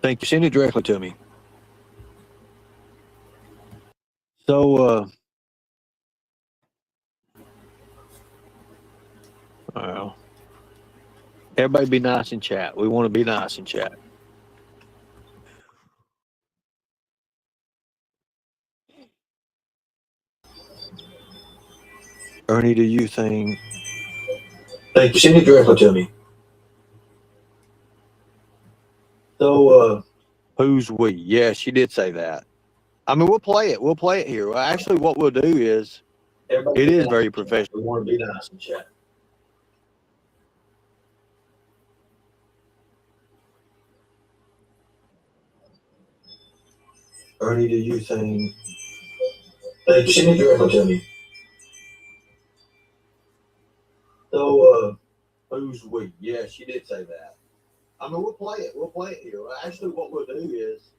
Thank you. Send it directly to me. So, well, everybody be nice in chat. We want to be nice in chat. Ernie, do you think? Thank you. Send it directly to me. So, who's we? Yeah, she did say that. I mean, we'll play it. We'll play it here. Well, actually, what we'll do is it is very professional. We want to be nice in chat. Ernie, do you think? Thank you. Send it directly to me. So, who's we? Yeah, she did say that. I mean, we'll play it. We'll play it here. Well, actually, what we'll do is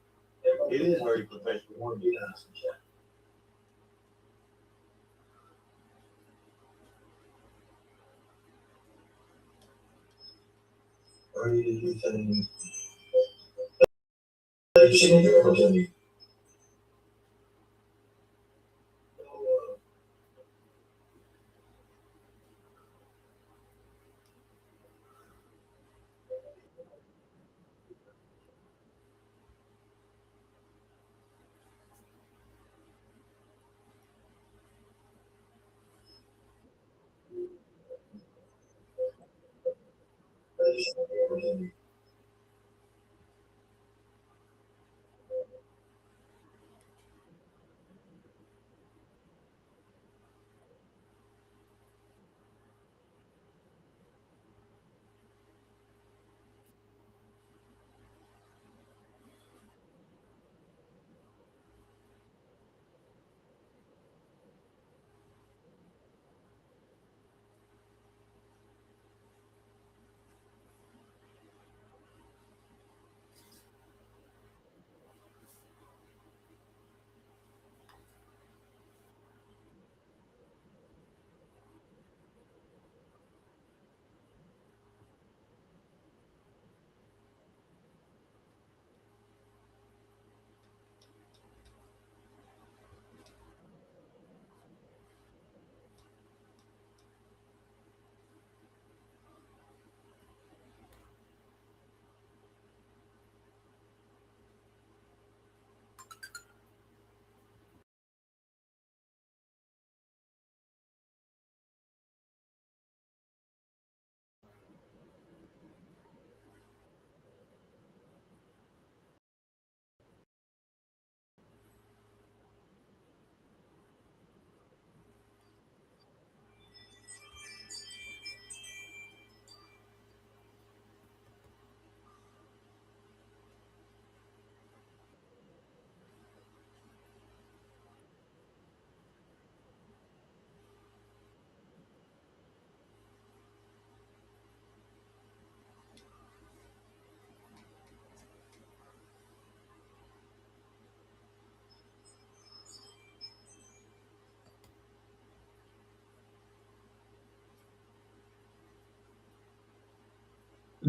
it is very professional. We want to be nice in chat. Ernie, do you think? Thank you. Send it directly to me.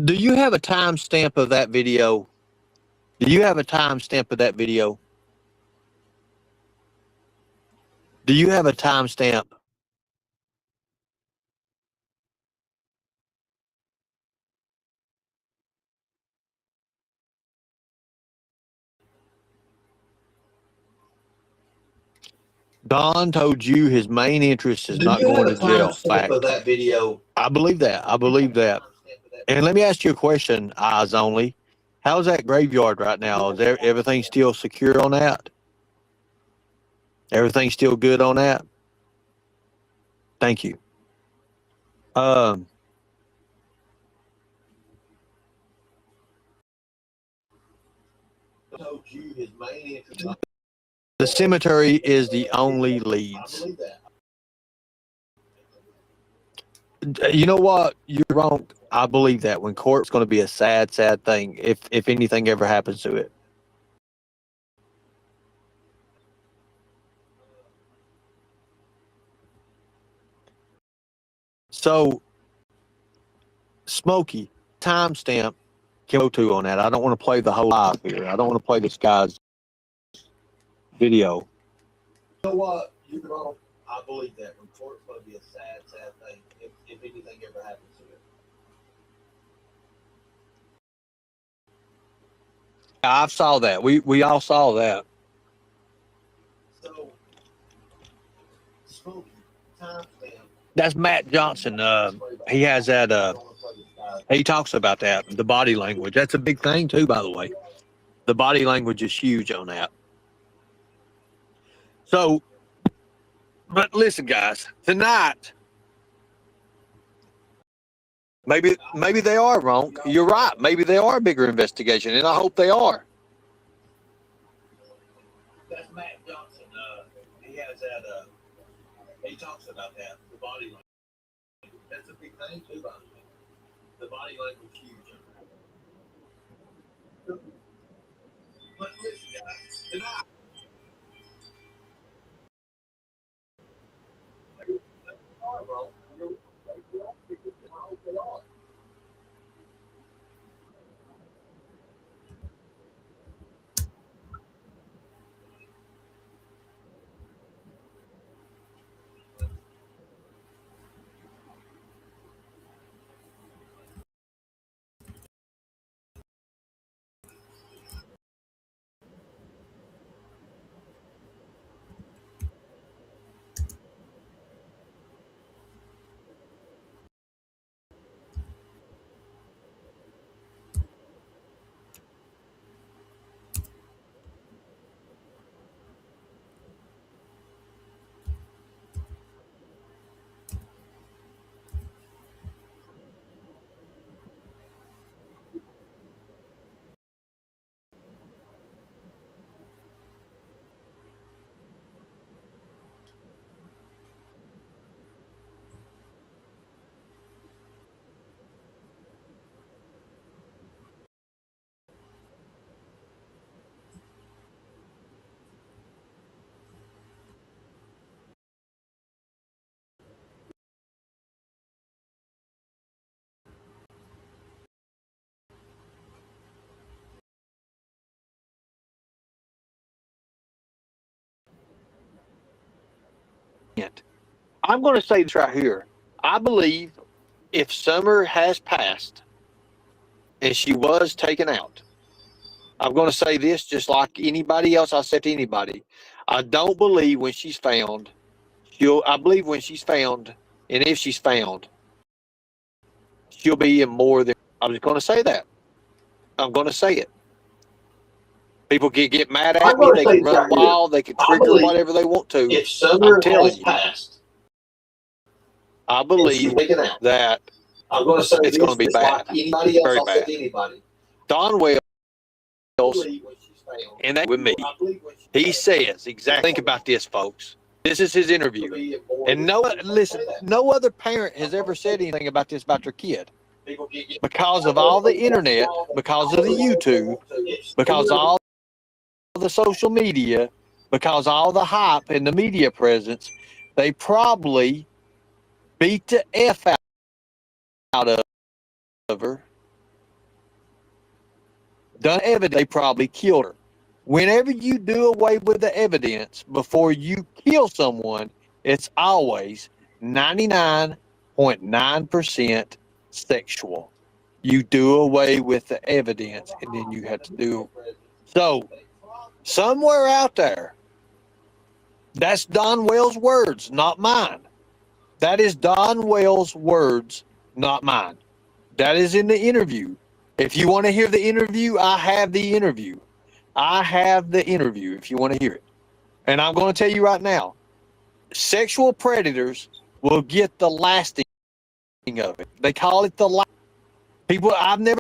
Do you have a timestamp of that video? Do you have a timestamp of that video? Do you have a timestamp? Don told you his main interest is not going to jail. Fact. Of that video. I believe that. I believe that. And let me ask you a question, eyes only. How's that graveyard right now? Is there, everything still secure on that? Everything still good on that? Thank you. Um, the cemetery is the only leads. You know what? You're wrong. I believe that when court's going to be a sad, sad thing if anything ever happens to it. So, Smokey, timestamp go to on that. I don't want to play the whole live here. I don't want to play this guy's video. You know what? You can all, I believe that report's going to be a sad, sad thing if anything ever happens to it. I saw that. We all saw that. So, Smokey, time stamp. That's Matt Johnson. He has that. He talks about that, the body language. That's a big thing too, by the way. The body language is huge on that. So, but listen, guys, tonight, maybe they are wrong. You're right. Maybe they are a bigger investigation, and I hope they are. That's Matt Johnson. He has that. He talks about that, the body language. That's a big thing too, by the way. The body language is huge. But listen, guys, tonight. I'm going to say this right here. I believe if Summer has passed and she was taken out, I'm going to say this just like anybody else I said to anybody. I don't believe when she's found, I believe when she's found, and if she's found, she'll be in more than, I'm just going to say that. I'm going to say it. People can get mad at me. They can run wild. They can trigger whatever they want to. If Summer has passed, I believe that I'm going to say it's going to be bad. Very bad. Don Wells, and that with me, he says exactly. Think about this, folks. This is his interview, and no other parent has ever said anything about this about their kid, because of all the internet, because of the YouTube, because all the social media, because all the hype and the media presence. They probably beat the F out of her. Done evidence, they probably killed her. Whenever you do away with the evidence before you kill someone, it's always 99.9% sexual. You do away with the evidence, and then you have to do. So, somewhere out there, that's Don Wells' words, not mine. That is Don Wells' words, not mine. That is in the interview. If you want to hear the interview, I have the interview. I have the interview if you want to hear it. And I'm going to tell you right now, sexual predators will get the lasting of it. They call it the last. People, I've never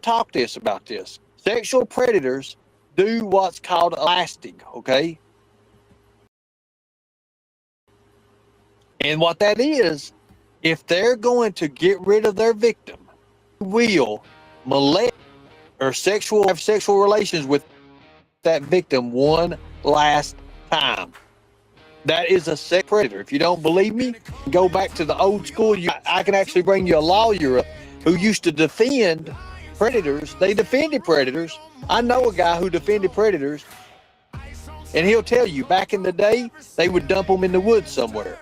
talked about this. Sexual predators do what's called a lasting, okay? And what that is, if they're going to get rid of their victim, will molest or have sexual relations with that victim one last time. That is a sex predator. If you don't believe me, go back to the old school. I can actually bring you a lawyer who used to defend predators. They defended predators. I know a guy who defended predators, and he'll tell you back in the day, they would dump them in the woods somewhere.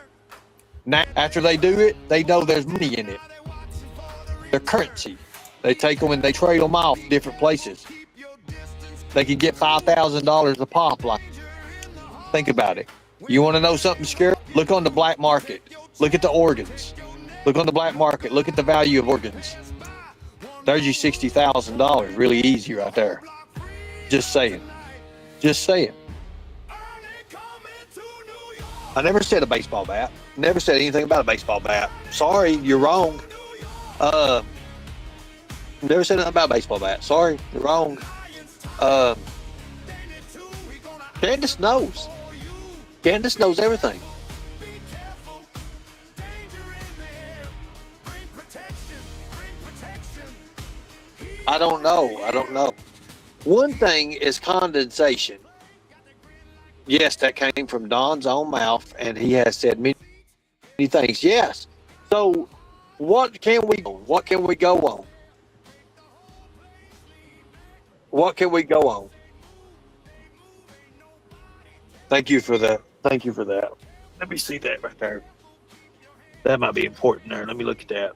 Now, after they do it, they know there's money in it. Their currency. They take them and they trade them off different places. They can get $5,000 a pop. Like, think about it. You want to know something scary? Look on the black market. Look at the organs. Look on the black market. Look at the value of organs. There's your $60,000. Really easy right there. Just saying. Just saying. I never said a baseball bat. Never said anything about a baseball bat. Sorry, you're wrong. Never said nothing about a baseball bat. Sorry, you're wrong. Candace knows. Candace knows everything. I don't know. One thing is condensation. Yes, that came from Don's own mouth, and he has said many things. Yes. So, what can we go on? What can we go on? What can we go on? Thank you for that. Thank you for that. Let me see that right there. That might be important there. Let me look at that.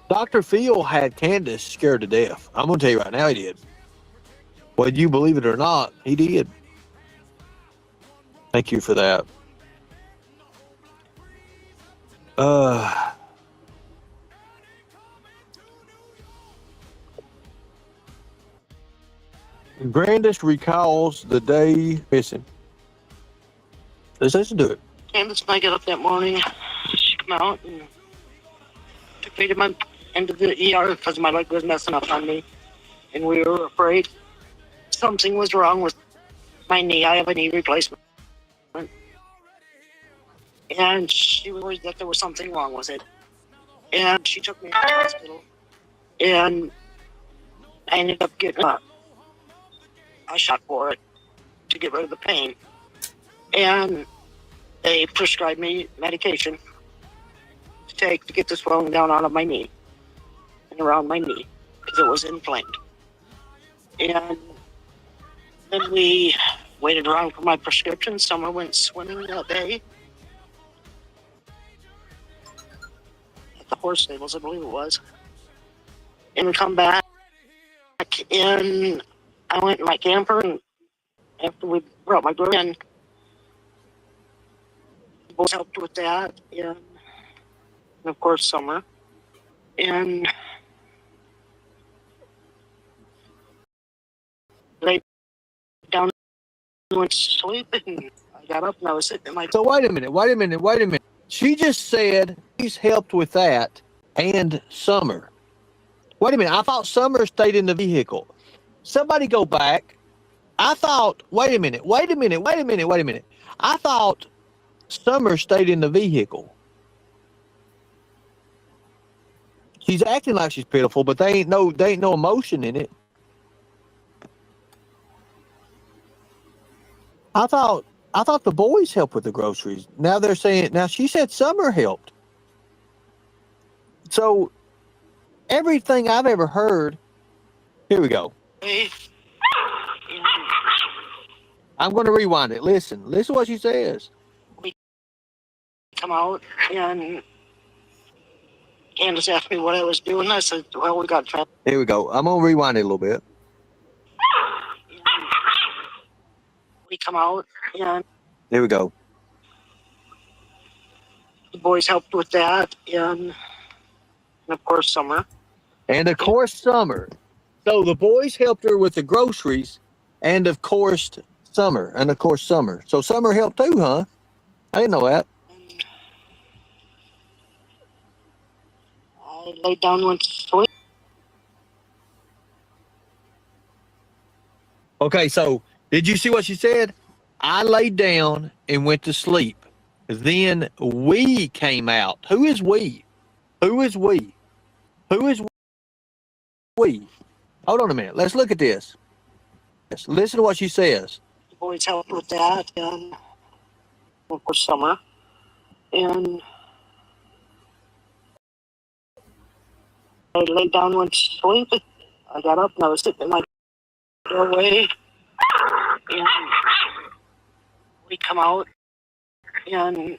Dr. Phil had Candace scared to death. I'm going to tell you right now, he did. Whether you believe it or not, he did. Thank you for that. Grandest recalls the day missing. Let's listen to it. Candace and I got up that morning. She came out and took me into the ER because my leg was messing up on me. And we were afraid something was wrong with my knee. I have a knee replacement. And she was worried that there was something wrong with it. And she took me to the hospital. And I ended up getting a shot for it to get rid of the pain. And they prescribed me medication to take to get the swelling down out of my knee and around my knee because it was inflamed. And then we waited around for my prescription. Summer went swimming that day at the horse stables, I believe it was. And we come back, and I went in my camper, and after we brought my girl in, both helped with that, and of course Summer. And laid down and went to sleep, and I got up and I was sitting in my... So wait a minute. She just said he's helped with that and Summer. Wait a minute, I thought Summer stayed in the vehicle. Somebody go back. I thought, wait a minute. I thought Summer stayed in the vehicle. She's acting like she's pitiful, but they ain't no emotion in it. I thought the boys helped with the groceries. Now they're saying, now she said Summer helped. So everything I've ever heard, here we go. I'm going to rewind it. Listen to what she says. We come out, and Candace asked me what I was doing. I said, well, we got trapped. Here we go. I'm going to rewind it a little bit. We come out, and here we go. The boys helped with that, and of course Summer. So the boys helped her with the groceries, and of course Summer. So Summer helped too, huh? I didn't know that. I laid down and went to sleep. Okay, so did you see what she said? I laid down and went to sleep. Then we came out. Who is we? Hold on a minute. Let's look at this. Listen to what she says. The boys helped with that, and of course Summer. And I laid down and went to sleep. I got up and I was sitting in my doorway, and we come out and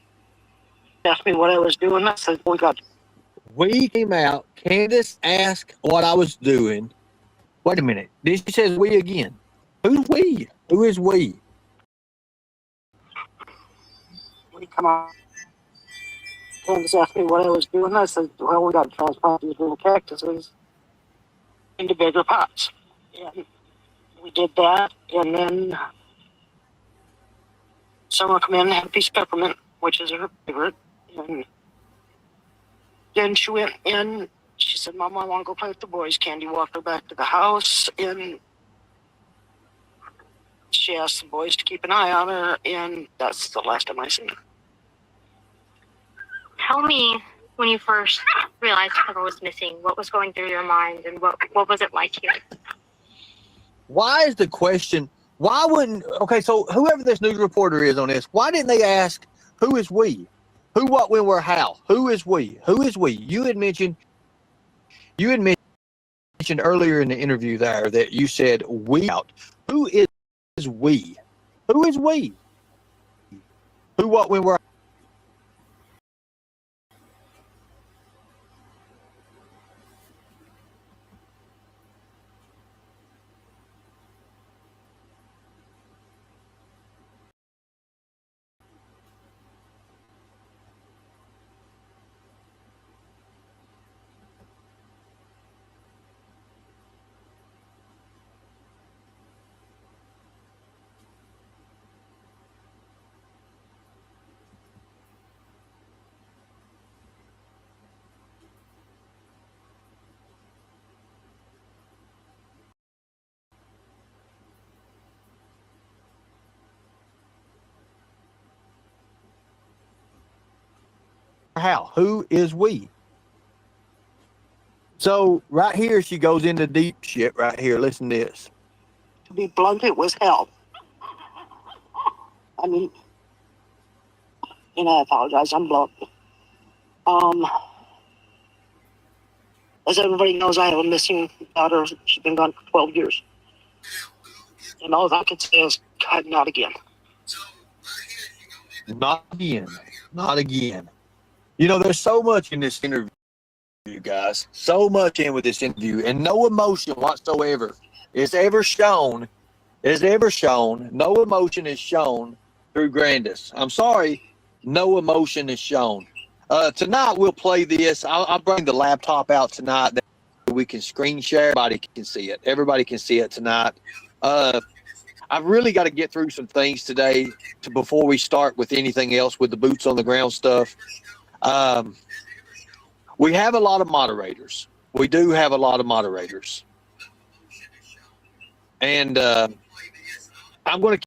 asked me what I was doing. I said, We came out. Candace asked what I was doing. Wait a minute. She says we again. Who's we? Who is we? We come out. Candace asked me what I was doing. I said, well, we got to transplant these little cactuses into bigger pots. And we did that, and then Summer come in and had a piece of peppermint, which is her favorite. And then she went in. She said, Mom, I want to go play with the boys. Candy walked her back to the house, and she asked the boys to keep an eye on her, and that's the last time I seen her. Tell me, when you first realized Trevor was missing, what was going through your mind, and what was it like here? Why is the question? Why wouldn't? Okay, so whoever this news reporter is on this, why didn't they ask who is we? Who, what, when, where, how? Who is we? Who is we? You had mentioned earlier in the interview there that you said we out. Who is we? Who is we? Who, what, when, where? How? Who is we? So right here, she goes into deep shit right here. Listen to this. To be blunt, it was hell. I mean, and I apologize, I'm blunt. As everybody knows, I have a missing daughter. She's been gone for 12 years. And all I can say is, God, not again. Not again. Not again. You know, there's so much in this interview, guys. So much in with this interview, and no emotion whatsoever is ever shown. No emotion is shown through Grandis. I'm sorry, no emotion is shown. Tonight we'll play this. I'll bring the laptop out tonight that we can screen share. Everybody can see it. Everybody can see it tonight. I've really got to get through some things today before we start with anything else with the boots on the ground stuff. We have a lot of moderators. We do have a lot of moderators. And I'm going to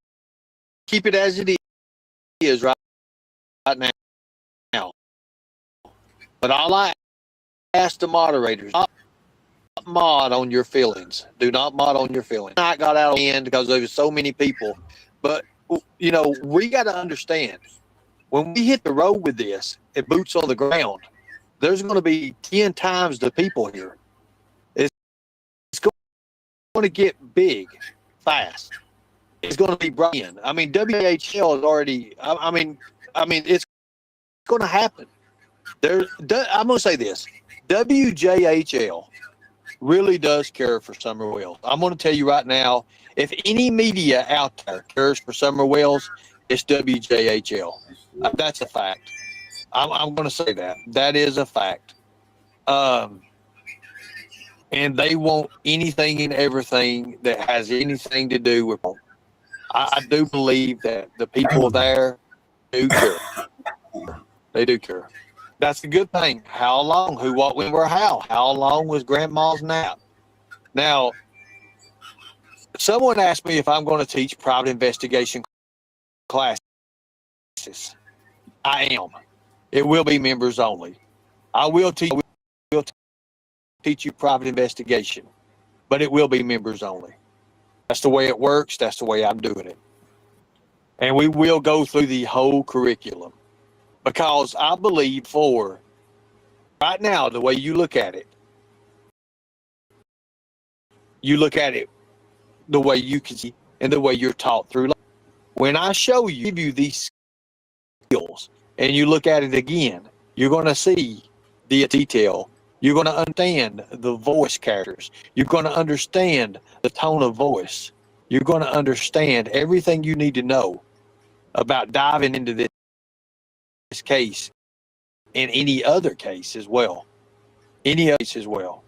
keep it as it is right now. But all I ask the moderators, not mod on your feelings. Do not mod on your feelings. I got out of the end because there was so many people. But, you know, we got to understand, when we hit the road with this, it boots on the ground, there's going to be 10 times the people here. It's going to get big fast. It's going to be brilliant. I mean, WHL is already, I mean, it's going to happen. I'm going to say this. WJHL really does care for Summer Wells. I'm going to tell you right now, if any media out there cares for Summer Wells, it's WJHL. That's a fact. I'm going to say that. That is a fact. And they want anything and everything that has anything to do with them. I do believe that the people there do care. They do care. That's a good thing. How long? Who, what, when, where, how? How long was Grandma's nap? Now, someone asked me if I'm going to teach private investigation classes. I am. It will be members only. I will teach you private investigation, but it will be members only. That's the way it works. That's the way I'm doing it. And we will go through the whole curriculum. Because I believe right now, the way you look at it, you look at it the way you can see and the way you're taught through life. When I show you, give you these skills, and you look at it again, you're going to see the detail. You're going to understand the voice characters. You're going to understand the tone of voice. You're going to understand everything you need to know about diving into this case and any other case as well. Any other case as well.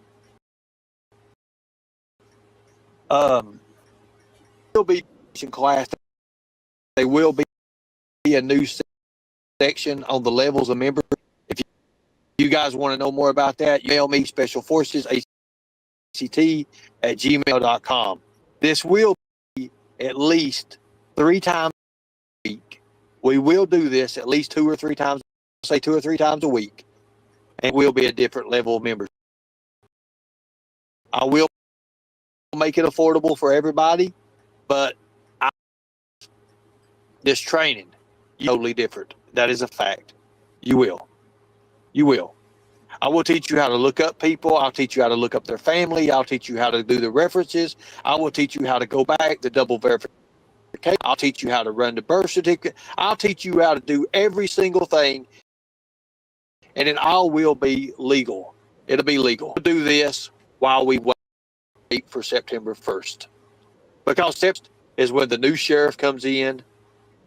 Will be in class. There will be a new section on the levels of members. If you guys want to know more about that, email me Special Forces ACT@gmail.com. This will be at least 3 times a week. We will do this at least 2 or 3 times. Say 2 or 3 times a week, and we'll be a different level of members. I will make it affordable for everybody, but this training is totally different. That is a fact. You will. I will teach you how to look up people. I'll teach you how to look up their family. I'll teach you how to do the references. I will teach you how to go back to double verification. I'll teach you how to run the birth certificate. I'll teach you how to do every single thing, and it all will be legal. It'll be legal. We'll do this while we wait for September 1st. Because September is when the new sheriff comes in.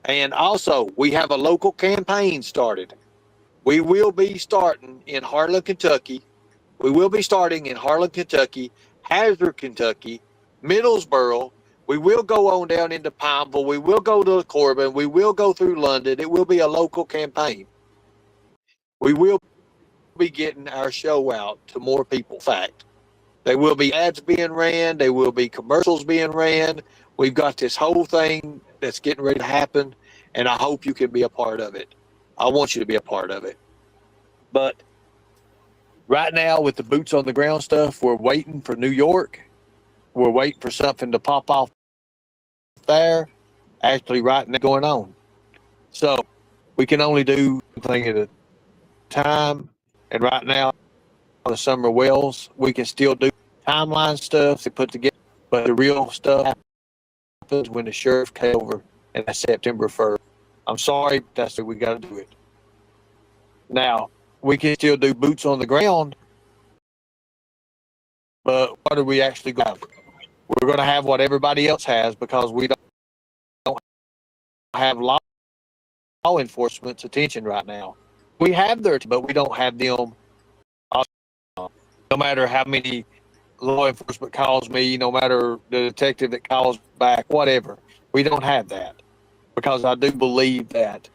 And also, we have a local campaign started. We will be starting in Harlan, Kentucky. Hazard, Kentucky, Middlesboro. We will go on down into Pineville. We will go to Corbin. We will go through London. It will be a local campaign. We will be getting our show out to more people. Fact. There will be ads being ran. There will be commercials being ran. We've got this whole thing that's getting ready to happen, and I hope you can be a part of it. I want you to be a part of it. But right now, with the boots on the ground stuff, we're waiting for New York. We're waiting for something to pop off there. Actually, right now going on. So we can only do one thing at a time. And right now, on the Summer Wells, we can still do timeline stuff to put together, but the real stuff happens when the sheriff came over, and that's September 1st. I'm sorry, that's the way we got to do it. Now, we can still do boots on the ground, but what are we actually going to have? We're going to have what everybody else has because we don't have law enforcement's attention right now. We have their, but we don't have them. No matter how many law enforcement calls me, no matter the detective that calls back, whatever, we don't have that because I do believe that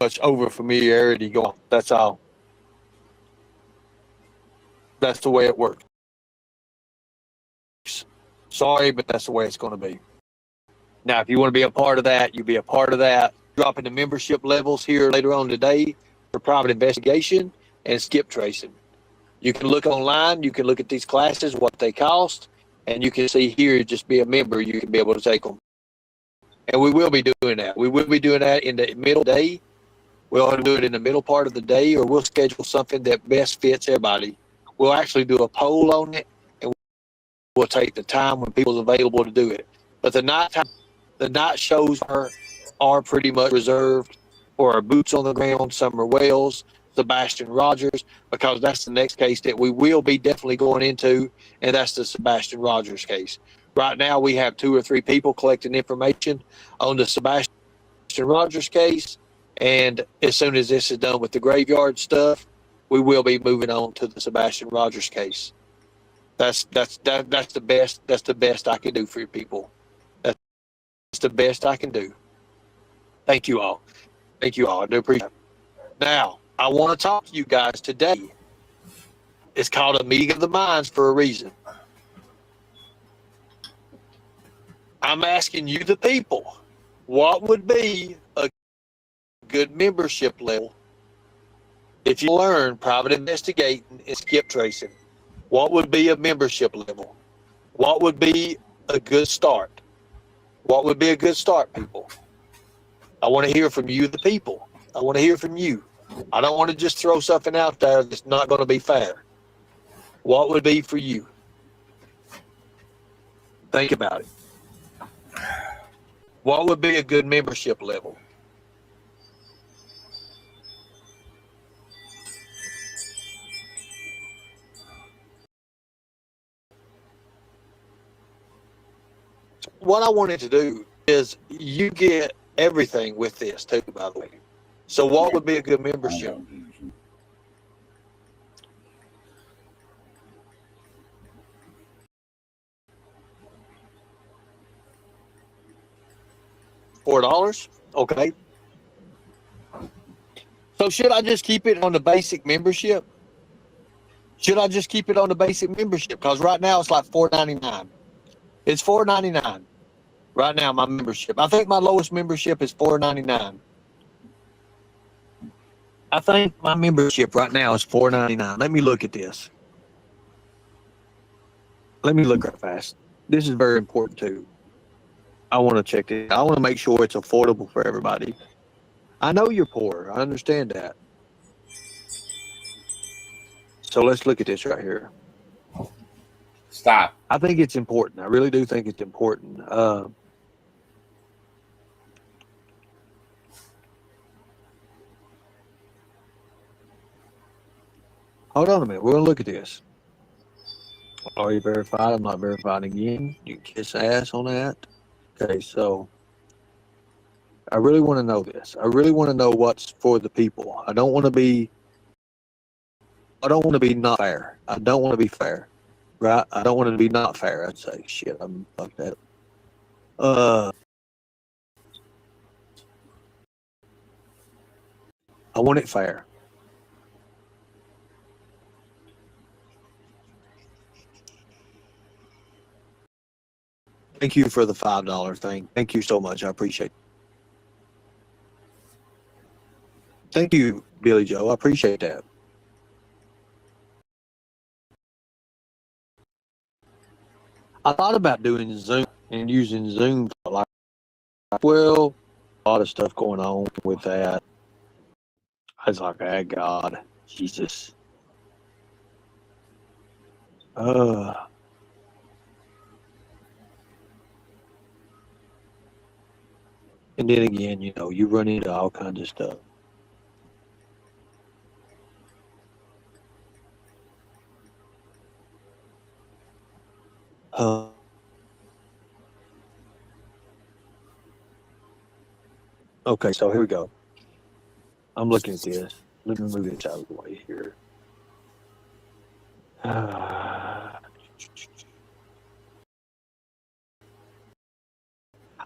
much over familiarity going. That's all. That's the way it works. Sorry, but that's the way it's going to be. Now, if you want to be a part of that, you be a part of that. Dropping the membership levels here later on today for private investigation and skip tracing. You can look online, you can look at these classes, what they cost, and you can see here, just be a member, you can be able to take them. And we will be doing that. We will be doing that in the middle day. We'll do it in the middle part of the day, or we'll schedule something that best fits everybody. We'll actually do a poll on it, and we'll take the time when people's available to do it. But the night shows are pretty much reserved for our boots on the ground, Summer Wells, Sebastian Rogers, because that's the next case that we will be definitely going into, and that's the Sebastian Rogers case. Right now, we have 2 or 3 people collecting information on the Sebastian Rogers case, and as soon as this is done with the graveyard stuff, we will be moving on to the Sebastian Rogers case. That's the best. That's the best I can do for your people. That's the best I can do. Thank you all. Thank you all. I do appreciate it. Now, I want to talk to you guys today. It's called a meeting of the minds for a reason. I'm asking you, the people, what would be a good membership level if you learn private investigating and skip tracing? What would be a membership level? What would be a good start? What would be a good start, people? I want to hear from you, the people. I want to hear from you. I don't want to just throw something out there that's not going to be fair. What would be for you? Think about it. What would be a good membership level? What I wanted to do is you get everything with this too, by the way. So what would be a good membership? $4? Okay. So should I just keep it on the basic membership? Should I just keep it on the basic membership? Because right now it's like $4.99. It's $4.99 right now, my membership. I think my lowest membership is $4.99. I think my membership right now is $4.99. Let me look at this. Let me look real fast. This is very important too. I want to check it. I want to make sure it's affordable for everybody. I know you're poor. I understand that. So let's look at this right here. Stop. I think it's important. I really do think it's important. Hold on a minute. We're going to look at this. Are you verified? I'm not verified again. You can kiss ass on that. Okay, so I really want to know this. I really want to know what's for the people. I don't want to be not fair. I don't want to be fair. Right? I don't want to be not fair. I'd say, shit, I'm fucked that. I want it fair. Thank you for the $5 thing. Thank you so much. I appreciate it. Thank you, Billy Joe. I appreciate that. I thought about doing Zoom and using Zoom for like, well, a lot of stuff going on with that. I was like, oh, God, Jesus. And then again, you know, you run into all kinds of stuff. Okay, so here we go. I'm looking at this. Let me move this out of the way here.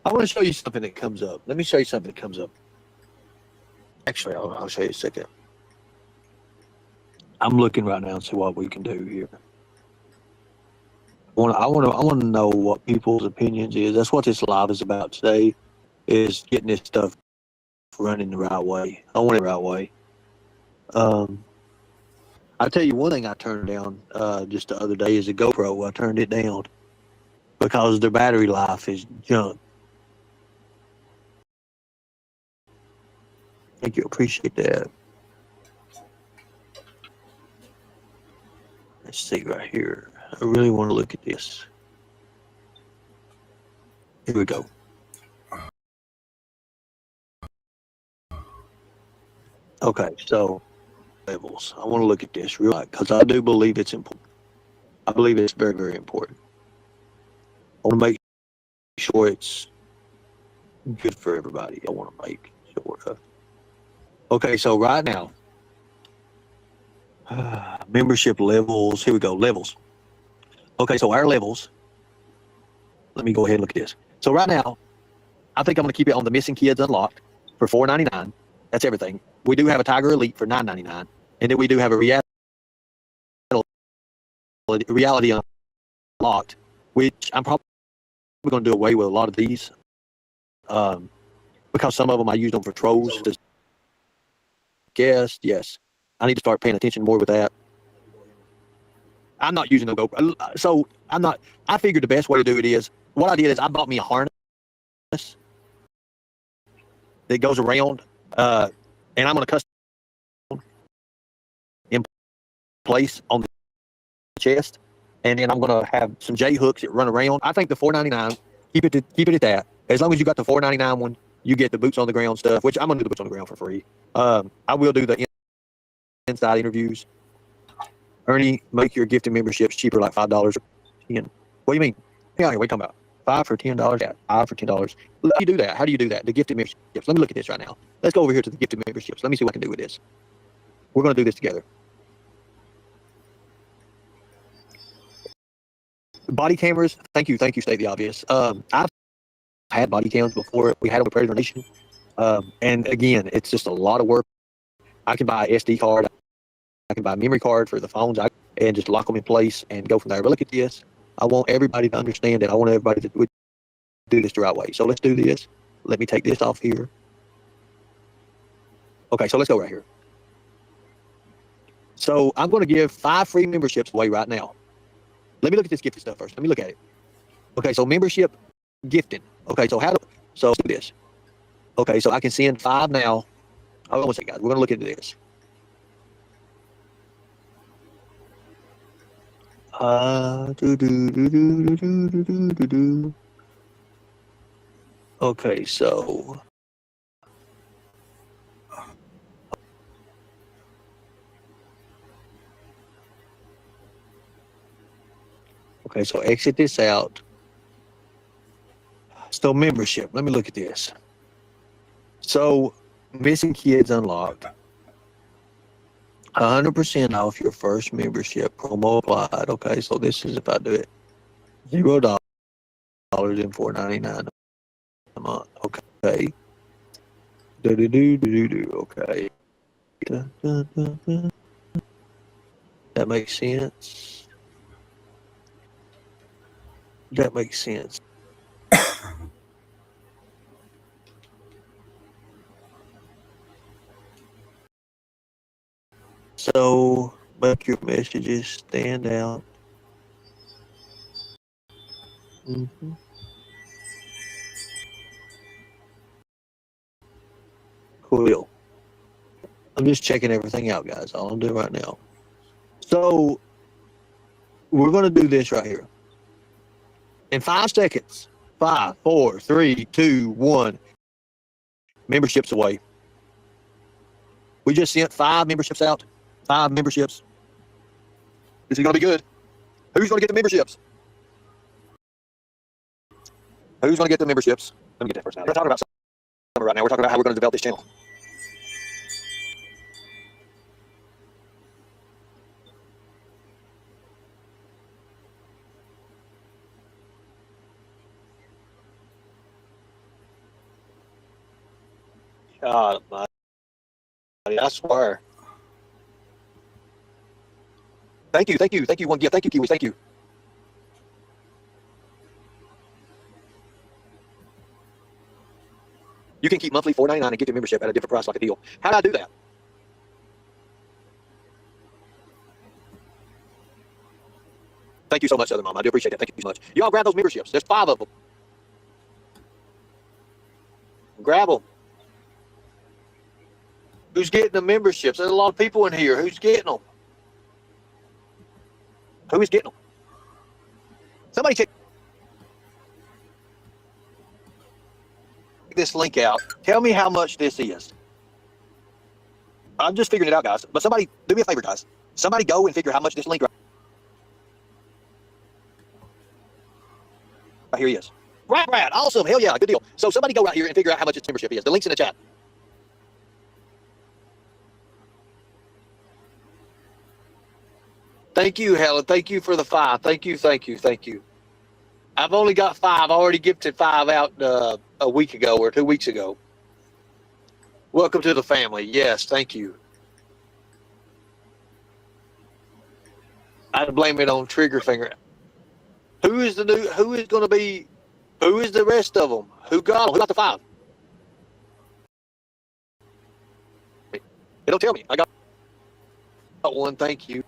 I want to show you something that comes up. Let me show you something that comes up. Actually, I'll show you a second. I'm looking right now and see what we can do here. I want to know what people's opinions is. That's what this live is about today. Is getting this stuff running the right way. I want it the right way. I'll tell you one thing I turned down just the other day is a GoPro. I turned it down because the battery life is junk. Thank you. Appreciate that. Let's see right here. I really want to look at this. Here we go. Okay, so levels. I want to look at this real quick because I do believe it's important. I believe it's very, very important. I want to make sure it's good for everybody. I want to make sure of. Okay, so right now, membership levels. Here we go, levels. Okay, so our levels. Let me go ahead and look at this. So right now, I think I'm going to keep it on the Missing Kids Unlocked for $4.99. That's everything. We do have a Tiger Elite for $9.99, and then we do have a reality Unlocked, which I'm probably going to do away with a lot of these, because some of them I use them for trolls. Guess yes, I need to start paying attention more with that. I'm not using no GoPro, so I'm not. I figured the best way to do it is what I did is I bought me a harness that goes around, and I'm going to custom in place on chest, and then I'm gonna have some J hooks that run around. I think the $4.99. Keep it at that. As long as you got the $4.99 one, you get the boots on the ground stuff. Which I'm gonna do the boots on the ground for free. I will do the inside interviews. Ernie, make your gifted memberships cheaper, like $5 or 10. What do you mean? Hang on here. What are you talking about? 5 for $10? Yeah, 5 for $10. How do you do that? How do you do that? The gifted memberships. Let me look at this right now. Let's go over here to the gifted memberships. Let me see what I can do with this. We're going to do this together. Body cameras. Thank you, state the obvious. I've had body cams before. We had them with Predator Nation. And again, it's just a lot of work. I can buy an SD card. I can buy a memory card for the phones and just lock them in place and go from there. But look at this. I want everybody to understand that. I want everybody to do this the right way. So let's do this. Let me take this off here. Okay, so let's go right here. So I'm going to give 5 free memberships away right now. Let me look at this gifted stuff first. Let me look at it. Okay, so membership gifting. Okay, so so let's do this. Okay, so I can send 5 now. Hold on one second, guys. We're going to look into this. Okay, so exit this out. So membership. Let me look at this. So missing kids unlocked. 100% off your first membership. Promo applied. Okay, so this is if I do it. $0 and $4.99 a month. Okay. Okay. That makes sense. That makes sense. So make your messages stand out. Cool. I'm just checking everything out, guys. All I'm doing right now. So we're going to do this right here. In 5 seconds. 5, 4, 3, 2, 1. Memberships away. We just sent 5 memberships out. 5 memberships. This is going to be good. Who's going to get the memberships? Who's going to get the memberships? Let me get that first. We're not talking about something right now. We're talking about how we're going to develop this channel. God, I swear. Thank you. One gift. Thank you, Kiwis. Thank you. You can keep monthly $4.99 and get your membership at a different price like a deal. How do I do that? Thank you so much, Southern Mom. I do appreciate that. Thank you so much. Y'all grab those memberships. There's 5 of them. Grab them. Who's getting the memberships? There's a lot of people in here. Who's getting them? Who is getting them? Somebody check this link out. Tell me how much this is. I'm just figuring it out, guys. But somebody, do me a favor, guys. Somebody go and figure how much this link right here is. Right, Brad. Awesome. Hell yeah. Good deal. So somebody go right here and figure out how much its membership is. The link's in the chat. Thank you, Helen. Thank you for the 5. Thank you. I've only got 5. I already gifted 5 out a week ago or 2 weeks ago. Welcome to the family. Yes, thank you. I'd blame it on Trigger Finger. Who is the rest of them? Who got them? Who got the 5? It'll tell me. I got one. Thank you.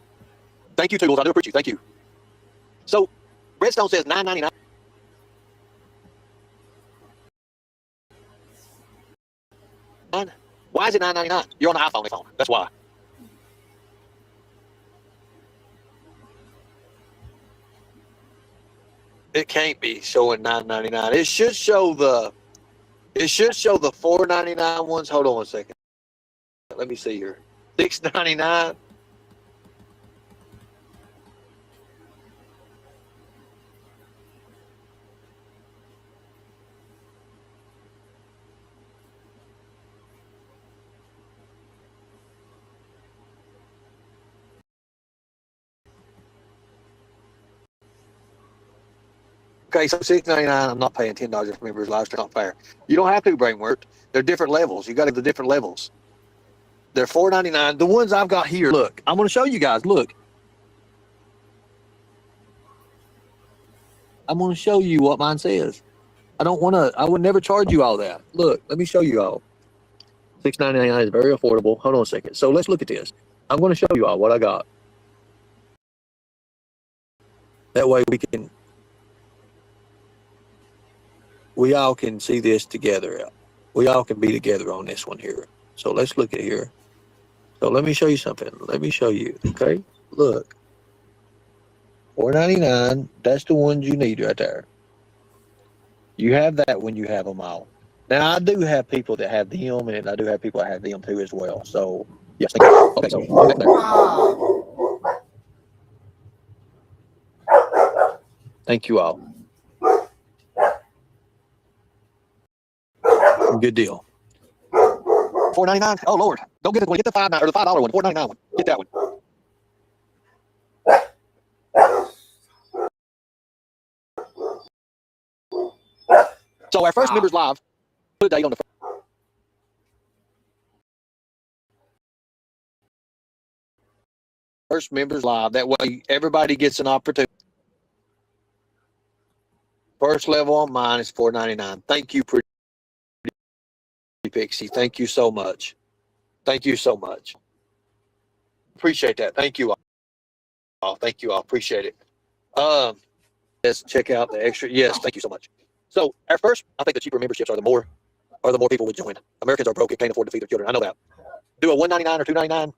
Thank you, Toodles. I do appreciate you. Thank you. So, Redstone says $9.99. Why is it $9.99? You're on the iPhone. That's why. It can't be showing $9.99. It should show the $4.99 ones. Hold on 1 second. Let me see here. $6.99. Okay, so $6.99. I'm not paying $10 for members live stream. Not fair. You don't have to, Brainwort. They're different levels. You got the different levels. They're $4.99. The ones I've got here. Look, I'm going to show you guys. Look, I'm going to show you what mine says. I would never charge you all that. Look, let me show you all. $6.99 is very affordable. Hold on a second. So let's look at this. I'm going to show you all what I got. That way we all can see this together. We all can be together on this one here. So let's look at here. So let me show you something. Let me show you. Okay, look. $4.99. That's the ones you need right there. You have that when you have them all. Now I do have people that have them, and I do have people that have them too as well. So yes, thank you. Okay, so back there. Thank you all. Good deal. $4.99. Oh Lord, don't get it. Get the $5 or the $5 one. $4.99 one. Get that one. So our first members live. Put a date on the first members live. That way everybody gets an opportunity. First level on mine is $4.99. Thank you, Pretty Pixie. Thank you so much. Thank you so much. Appreciate that. Thank you all. Thank you all. Appreciate it. Let's check out the extra. Yes, thank you so much. So our first, I think the cheaper memberships are the more people would join. Americans are broke and can't afford to feed their children. I know that. Do a $1.99 or $2.99.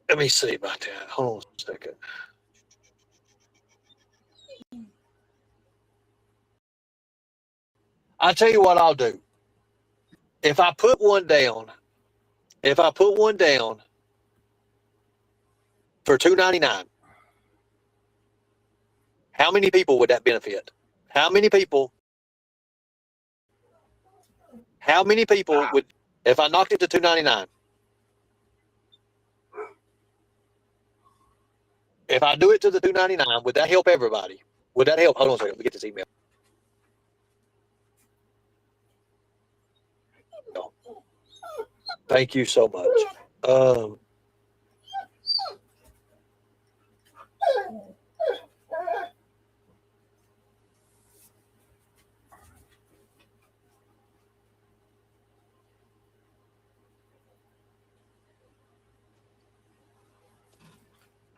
Let me see about that. Hold on a second. I'll tell you what I'll do. If I put one down for $2.99, how many people would that benefit? How many people would, if I knocked it to $2.99, if I do it to the $2.99, would that help everybody? Would that help? Hold on a second. Let me get this email. Thank you so much.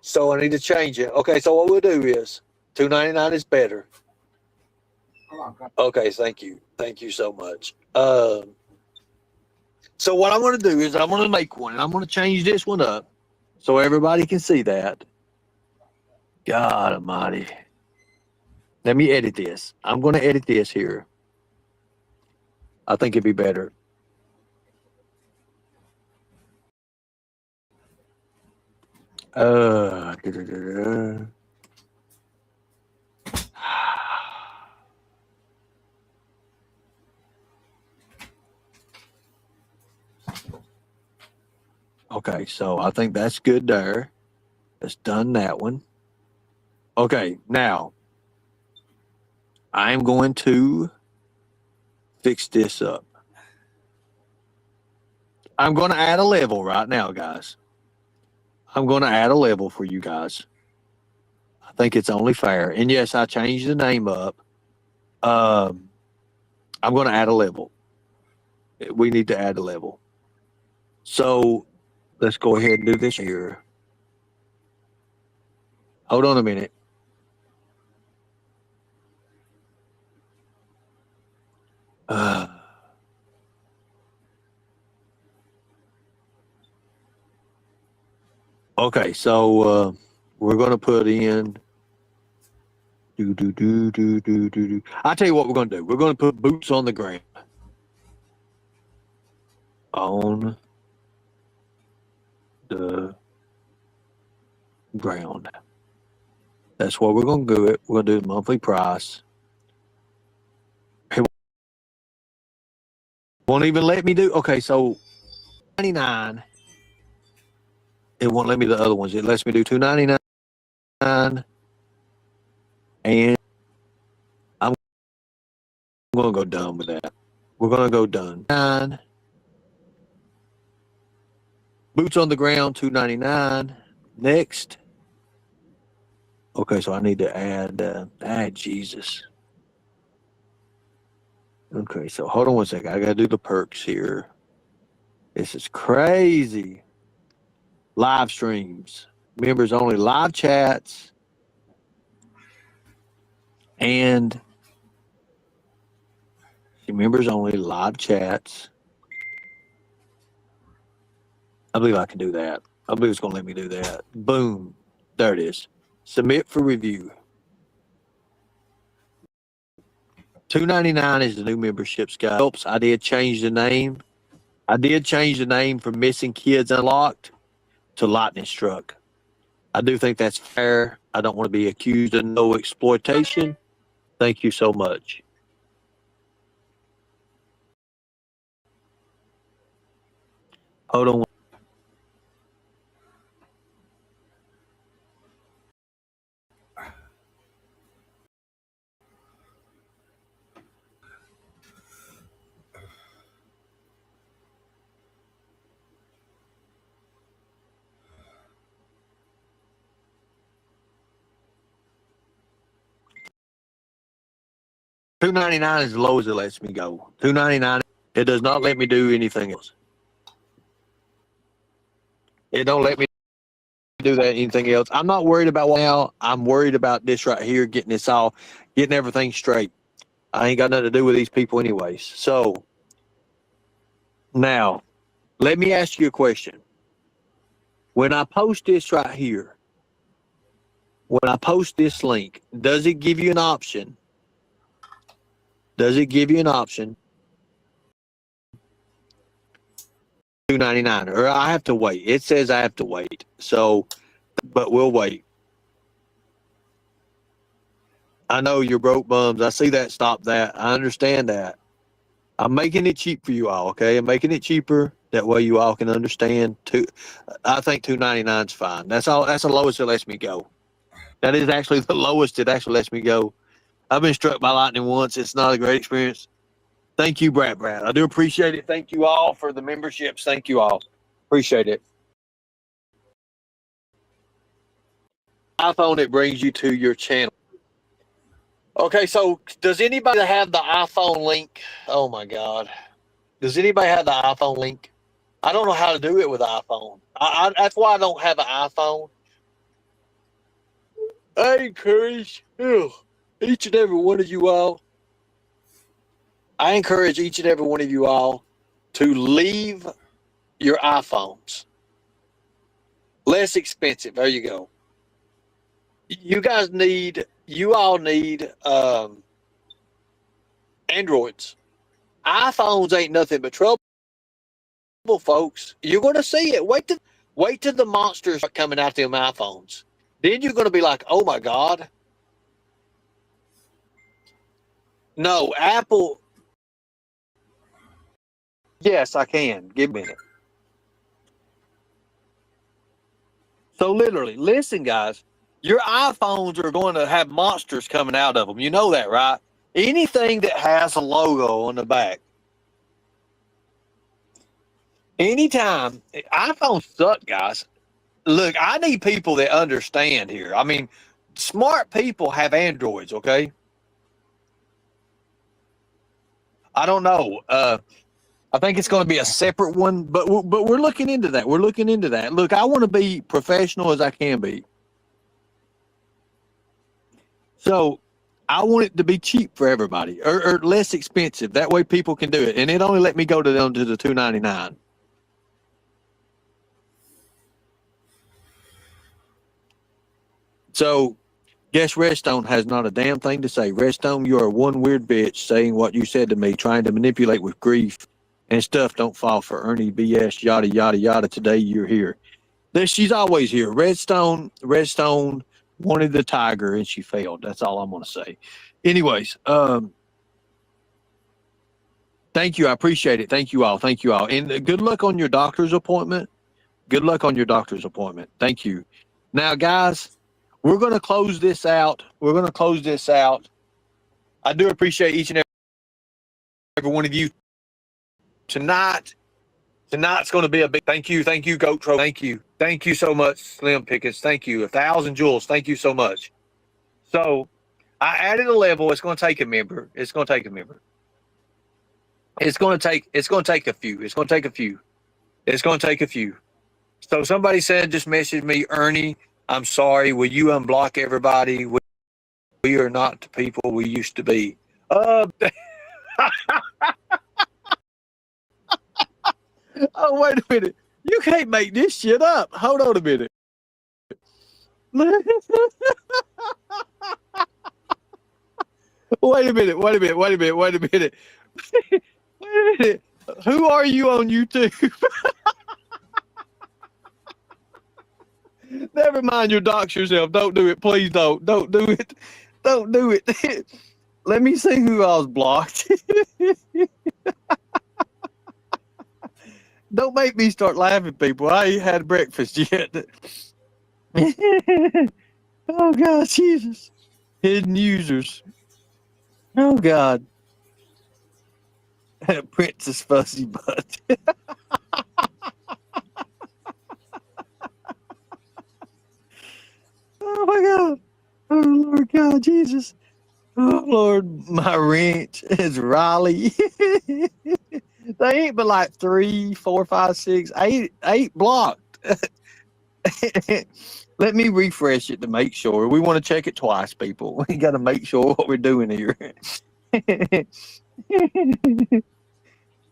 So I need to change it. Okay, so what we'll do is $2.99 is better. Okay, thank you. Thank you so much. So what I'm going to do is I'm going to make one, and I'm going to change this one up so everybody can see that. God almighty. Let me edit this. I'm going to edit this here. I think it'd be better. Okay, so I think that's good there. Let's done that one. Okay, now I'm going to fix this up. I'm going to add a level right now, guys. I'm going to add a level for you guys. I think it's only fair. And yes, I changed the name up. I'm going to add a level. We need to add a level. So let's go ahead and do this here. Hold on a minute. Okay, so we're gonna put in I'll tell you what we're gonna do. We're gonna put boots on the ground. On the ground. That's what we're gonna do it. We're gonna do the monthly price. It won't even let me do okay, so 99. It won't let me do the other ones. It lets me do $2.99 and I'm gonna go done with that. We're gonna go done. Boots on the ground, $2.99. Next. Okay, so I need to add Jesus. Okay, so hold on one second. I gotta do the perks here. This is crazy. Live streams, members only live chats, and members only live chats. I believe I can do that. I believe it's gonna let me do that. Boom. There it is. Submit for review. $2.99 is the new memberships, guys. Helps. I did change the name. I did change the name from Missing Kids Unlocked to Lightning Struck. I do think that's fair. I don't want to be accused of no exploitation. Thank you so much. Hold on. $2.99 is the lowest it lets me go. $2.99. It does not let me do anything else. It don't let me do that anything else. I'm not worried about what now. I'm worried about this right here, getting everything straight. I ain't got nothing to do with these people anyways. So now, let me ask you a question. When I post this right here, when I post this link, does it give you an option? Does it give you an option? $2.99, or I have to wait. It says I have to wait. So, but we'll wait. I know you're broke bums. I see that. Stop that. I understand that. I'm making it cheap for you all. Okay, I'm making it cheaper. That way you all can understand. I think $2.99 is fine. That's all. That's the lowest it lets me go. That is actually the lowest it actually lets me go. I've been struck by lightning once. It's not a great experience. Thank you, Brad. I do appreciate it. Thank you all for the memberships. Thank you all. Appreciate it. iPhone, it brings you to your channel. Okay, so does anybody have the iPhone link? Oh my God. Does anybody have the iPhone link? I don't know how to do it with iPhone. That's why I don't have an iPhone. I encourage each and every one of you all. I encourage each and every one of you all to leave your iPhones. Less expensive. There you go. You all need Androids. iPhones ain't nothing but trouble, folks. You're going to see it. Wait till the monsters start coming out them iPhones. Then you're going to be like, oh my God. No, Apple. Yes, I can. Give me a minute. So literally, listen, guys, your iPhones are going to have monsters coming out of them. You know that, right? Anything that has a logo on the back. Anytime, iPhones suck, guys. Look, I need people that understand here. I mean, smart people have Androids, okay? I don't know. I think it's going to be a separate one, but we're looking into that. We're looking into that. Look, I want to be professional as I can be. So I want it to be cheap for everybody, or less expensive. That way people can do it. And it only let me go to them to the $2.99. So, guess Redstone has not a damn thing to say. Redstone, you are one weird bitch saying what you said to me, trying to manipulate with grief and stuff. Don't fall for Ernie BS, yada, yada, yada. Today you're here. She's always here. Redstone wanted the tiger and she failed. That's all I'm going to say. Anyways, thank you. I appreciate it. Thank you all. Thank you all. And good luck on your doctor's appointment. Good luck on your doctor's appointment. Thank you. Now, guys, we're going to close this out. I do appreciate each and every one of you. Tonight's going to be a big thank you. Thank you, Goat Tro. Thank you. Thank you so much, Slim Pickens. Thank you. 1,000 jewels. Thank you so much. So I added a level. It's going to take a member. It's going to take a few. It's going to take a few. So somebody said, just message me, Ernie, I'm sorry. Will you unblock everybody? We are not the people we used to be. Oh, wait a minute. You can't make this shit up. Hold on a minute. Wait a minute. Who are you on YouTube? Never mind, you dox yourself. Don't do it. Please don't. Don't do it. Don't do it. Let me see who I was blocked. Don't make me start laughing, people. I ain't had breakfast yet. Oh, God, Jesus. Hidden users. Oh, God. Princess Fuzzy Butt. Oh, my God. Oh, Lord God, Jesus. Oh, Lord, my wrench is Raleigh. They ain't but like 3, 4, 5, 6, 8 blocked. Let me refresh it to make sure. We want to check it twice, people. We got to make sure what we're doing here.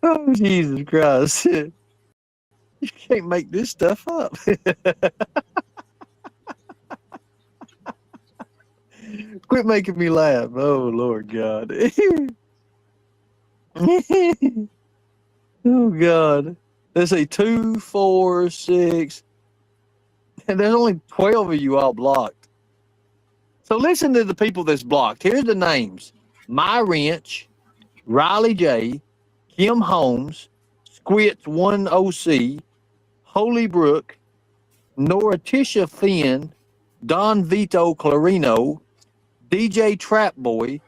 Oh, Jesus Christ. You can't make this stuff up. Quit making me laugh. Oh, Lord God. Oh, God. Let's see, 2, 4, 6. And there's only 12 of you all blocked. So listen to the people that's blocked. Here's the names. My Wrench, Riley J, Kim Holmes, Squits 1OC, Holy Brook, Noratisha Finn, Don Vito Clarino, DJ Trap Boy,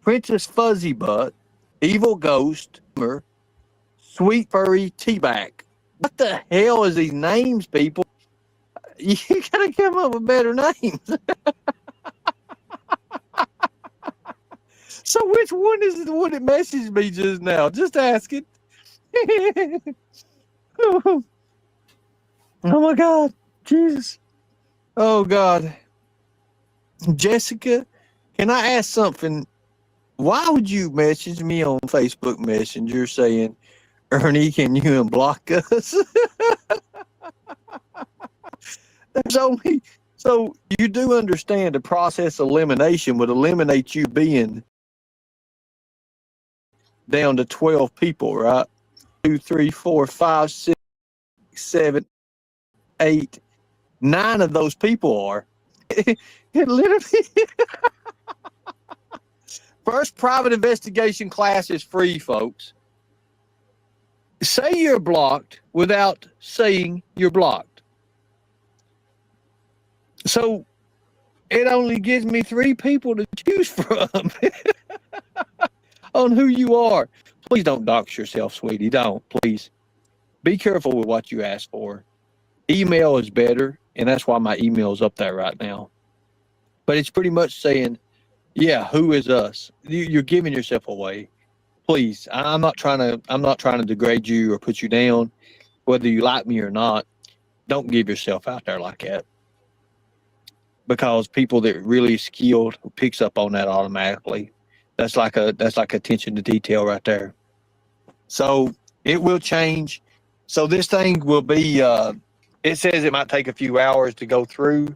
Princess Fuzzy Butt, Evil Ghost, Sweet Furry T-Back. What the hell is these names, people? You gotta come up with better names. So which one is the one that messaged me just now? Just asking. Oh my God. Jesus. Oh God. Jessica, can I ask something? Why would you message me on Facebook Messenger saying, Ernie, can you unblock us? There's only, so you do understand the process of elimination would eliminate you being down to 12 people, right? 2, 3, 4, 5, 6, 7, 8, 9 of those people are. It literally. First private investigation class is free, folks. Say you're blocked without saying you're blocked. So it only gives me 3 people to choose from on who you are. Please don't dox yourself, sweetie. Don't, please. Be careful with what you ask for. Email is better, and that's why my email is up there right now. But it's pretty much saying, yeah, who is us? You're giving yourself away. Please, I'm not trying to degrade you or put you down, whether you like me or not. Don't give yourself out there like that, because people that are really skilled picks up on that automatically. That's like attention to detail right there. So it will change. So this thing will be. It says it might take a few hours to go through.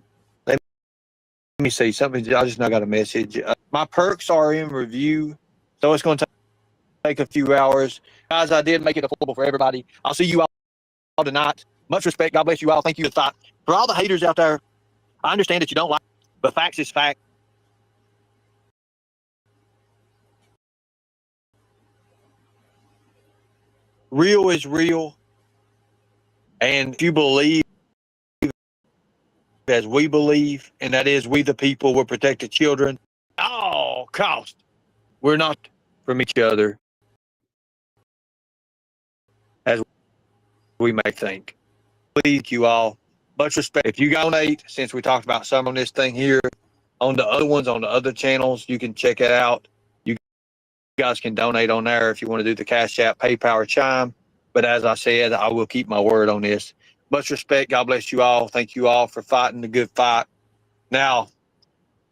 me see something. I just now got a message. My perks are in review, so it's going to take a few hours. Guys, I did make it affordable for everybody. I'll see you all tonight. Much respect. God bless you all. Thank you for all the haters out there. I understand that you don't like it, but facts is fact. Real is real. And if you believe as we believe, and that is we the people will protect the children at all cost. We're not from each other as we may think. Please, you all, much respect. If you donate, since we talked about some on this thing here, on the other ones, on the other channels, you can check it out. You guys can donate on there if you want to do the Cash App, PayPal, or Chime. But as I said, I will keep my word on this. Much respect. God bless you all. Thank you all for fighting the good fight. Now,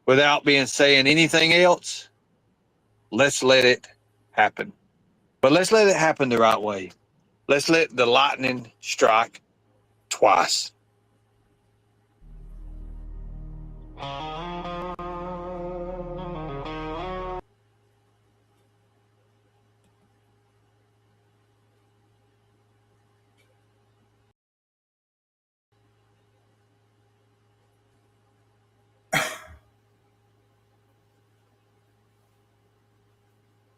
without being saying anything else, let's let it happen. But let's let it happen the right way. Let's let the lightning strike twice.